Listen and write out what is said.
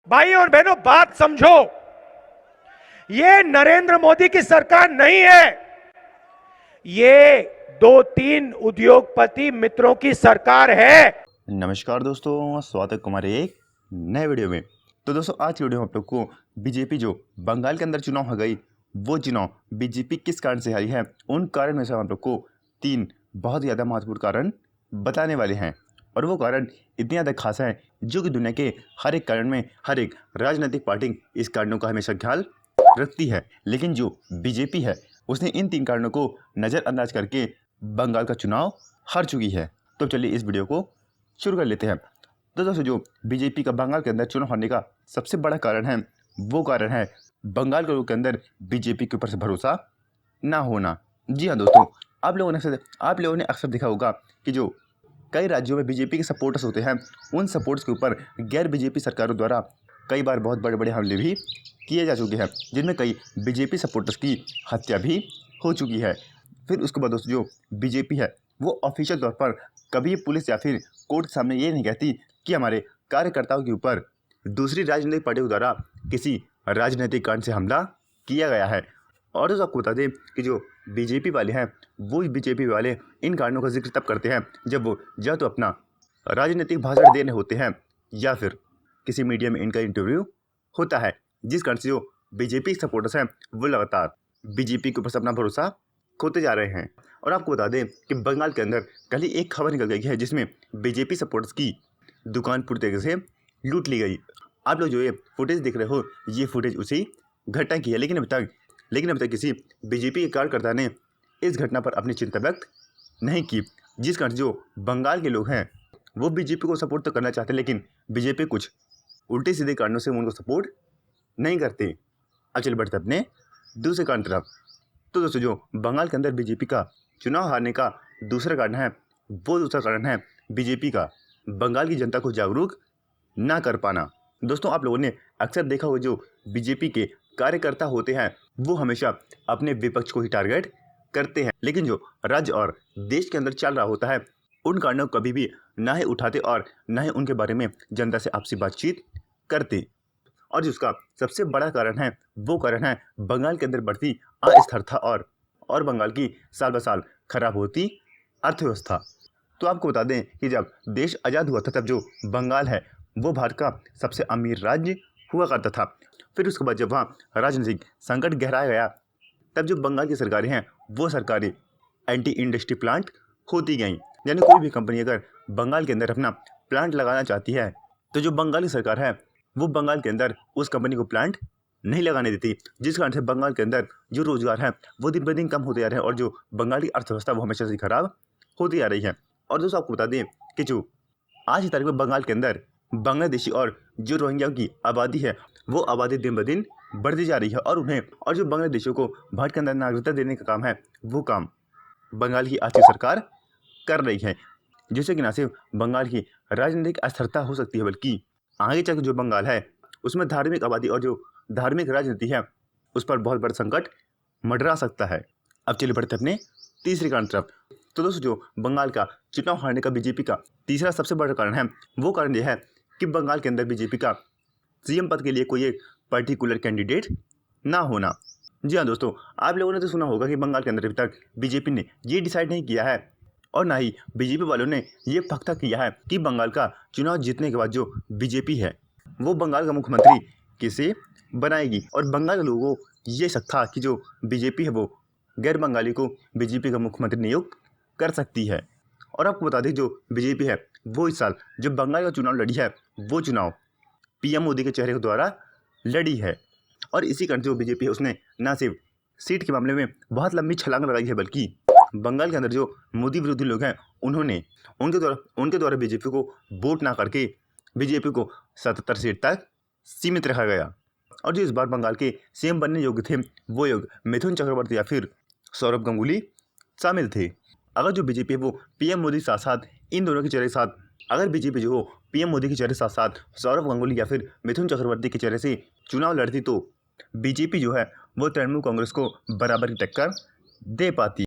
भाई और बहनों, बात समझो। ये नरेंद्र मोदी की सरकार नहीं है, ये दो तीन उद्योगपति मित्रों की सरकार है। नमस्कार दोस्तों, स्वागत है हमारे एक नए वीडियो में। तो दोस्तों, आज की वीडियो में आप लोग को बीजेपी जो बंगाल के अंदर चुनाव हो गई, वो चुनाव बीजेपी किस कारण से हारी है, उन कारण में से हम आप लोग को तीन बहुत ज़्यादा महत्वपूर्ण कारण बताने वाले हैं। और वो कारण इतने ज़्यादा खास हैं जो कि दुनिया के हर एक कारण में हर एक राजनीतिक पार्टी इस कारणों का हमेशा ख्याल रखती है, लेकिन जो बीजेपी है उसने इन तीन कारणों को नज़रअंदाज करके बंगाल का चुनाव हार चुकी है। तो चलिए इस वीडियो को शुरू कर लेते हैं। तो दोस्तों, जो बीजेपी का बंगाल के अंदर चुनाव हारने का सबसे बड़ा कारण है, वो कारण है बंगाल के लोगों के अंदर बीजेपी के ऊपर से भरोसा ना होना। जी हाँ दोस्तों, आप लोगों ने अक्सर देखा होगा कि जो कई राज्यों में बीजेपी के सपोर्टर्स होते हैं, उन सपोर्ट्स के ऊपर गैर बीजेपी सरकारों द्वारा कई बार बहुत बड़े बड़े हमले भी किए जा चुके हैं, जिनमें कई बीजेपी सपोर्टर्स की हत्या भी हो चुकी है। फिर उसके बाद दोस्तों, जो बीजेपी है वो ऑफिशियल तौर पर कभी पुलिस या फिर कोर्ट के सामने ये नहीं कहती कि हमारे कार्यकर्ताओं के ऊपर दूसरी राजनीतिक पार्टियों द्वारा किसी राजनीतिक कांड से हमला किया गया है। और तो आपको बता दें कि जो बीजेपी वाले हैं, वो बीजेपी वाले इन कारणों का जिक्र तब करते हैं जब वो या तो अपना राजनीतिक भाषण देने होते हैं या फिर किसी मीडिया में इनका इंटरव्यू होता है, जिस कारण से जो बीजेपी सपोर्टर्स हैं वो लगातार बीजेपी के ऊपर से अपना भरोसा खोते जा रहे हैं। और आपको बता दें कि बंगाल के अंदर कल ही एक खबर निकल गई है जिसमें बीजेपी सपोर्टर्स की दुकान पूरी तरीके से लूट ली गई। आप लोग जो ये फुटेज देख रहे हो, ये फुटेज उसी घटना की है, लेकिन अभी तक किसी बीजेपी के कार्यकर्ता ने इस घटना पर अपनी चिंता व्यक्त नहीं की, जिस कारण जो बंगाल के लोग हैं वो बीजेपी को सपोर्ट तो करना चाहते हैं, लेकिन बीजेपी कुछ उल्टे सीधे कारणों से उनको सपोर्ट नहीं करते। अब चलिए बढ़ते अपने दूसरे कारण तरफ। तो दोस्तों, जो बंगाल के अंदर बीजेपी का चुनाव हारने का दूसरा कारण है, वो दूसरा कारण है बीजेपी का बंगाल की जनता को जागरूक ना कर पाना। दोस्तों, आप लोगों ने अक्सर देखा होगा जो बीजेपी के कार्यकर्ता होते हैं वो हमेशा अपने विपक्ष को ही टारगेट करते हैं, लेकिन जो राज्य और देश के अंदर चल रहा होता है उन कारणों को कभी भी ना ही उठाते और ना ही उनके बारे में जनता से आपसी बातचीत करते। और जिसका सबसे बड़ा कारण है, वो कारण है बंगाल के अंदर बढ़ती अस्थिरता और बंगाल की साल ब साल खराब होती अर्थव्यवस्था। तो आपको बता दें कि जब देश आज़ाद हुआ था तब जो बंगाल है वो भारत का सबसे अमीर राज्य हुआ करता था। फिर उसके बाद जब वहाँ राजनीतिक संकट गहराया गया, तब जो बंगाल की सरकारें हैं वो सरकारें एंटी इंडस्ट्री प्लांट होती गईं। यानी कोई भी कंपनी अगर बंगाल के अंदर अपना प्लांट लगाना चाहती है तो जो बंगाल की सरकार है वो बंगाल के अंदर उस कंपनी को प्लांट नहीं लगाने देती, जिस कारण से बंगाल के अंदर जो रोजगार है वो दिन ब दिन कम होते जा रहे हैं और जो बंगाल की अर्थव्यवस्था वो हमेशा से खराब होती जा रही है। और दोस्तों, आपको बता दें कि जो आज की तारीख में बंगाल के अंदर बांग्लादेशी और जो रोहिंग्या की आबादी है वो आबादी दिन ब दिन बढ़ती जा रही है, और जो बांग्लादेशियों को भारत के अंदर नागरिकता देने का काम है वो काम बंगाल की आज की सरकार कर रही है, जिससे कि न सिर्फ बंगाल की राजनीतिक अस्थिरता हो सकती है, बल्कि आगे चलकर जो बंगाल है उसमें धार्मिक आबादी और जो धार्मिक राजनीति है उस पर बहुत बड़ा संकट मंडरा सकता है। अब चलिए बढ़ते अपने तीसरे कारण तरफ। तो दोस्तों, जो बंगाल का चुनाव हारने का बीजेपी का तीसरा सबसे बड़ा कारण है, वो कारण यह है कि बंगाल के अंदर बीजेपी का सीएम पद के लिए कोई एक पर्टिकुलर कैंडिडेट ना होना। जी हाँ दोस्तों, आप लोगों ने तो सुना होगा कि बंगाल के अंदर अभी तक बीजेपी ने ये डिसाइड नहीं किया है और ना ही बीजेपी वालों ने ये पक्का किया है कि बंगाल का चुनाव जीतने के बाद जो बीजेपी है वो बंगाल का मुख्यमंत्री किसे बनाएगी। और बंगाल के लोगों को ये शक था कि जो बीजेपी है वो गैर बंगाली को बीजेपी का मुख्यमंत्री नियुक्त कर सकती है। और आपको बता दें जो बीजेपी है वो इस साल जो बंगाल का चुनाव लड़ी है वो चुनाव पीएम मोदी के चेहरे के द्वारा लड़ी है। और इसी कारण से जो बीजेपी है उसने न सिर्फ सीट के मामले में बहुत लंबी छलांग लगाई है, बल्कि बंगाल के अंदर जो मोदी विरोधी लोग हैं उन्होंने उनके द्वारा बीजेपी को वोट ना करके बीजेपी को 77 सीट तक सीमित रखा गया। और जो इस बार बंगाल के सीएम बनने योग्य थे वो योग्य मिथुन चक्रवर्ती या फिर सौरभ गंगुली शामिल थे। अगर जो बीजेपी है वो पीएम मोदी साथ साथ इन दोनों के चेहरे साथ अगर बीजेपी जो हो पीएम मोदी के चेहरे साथ साथ सौरभ गंगुली या फिर मिथुन चक्रवर्ती के चेहरे से चुनाव लड़ती तो बीजेपी जो है वो तृणमूल कांग्रेस को बराबर की टक्कर दे पाती।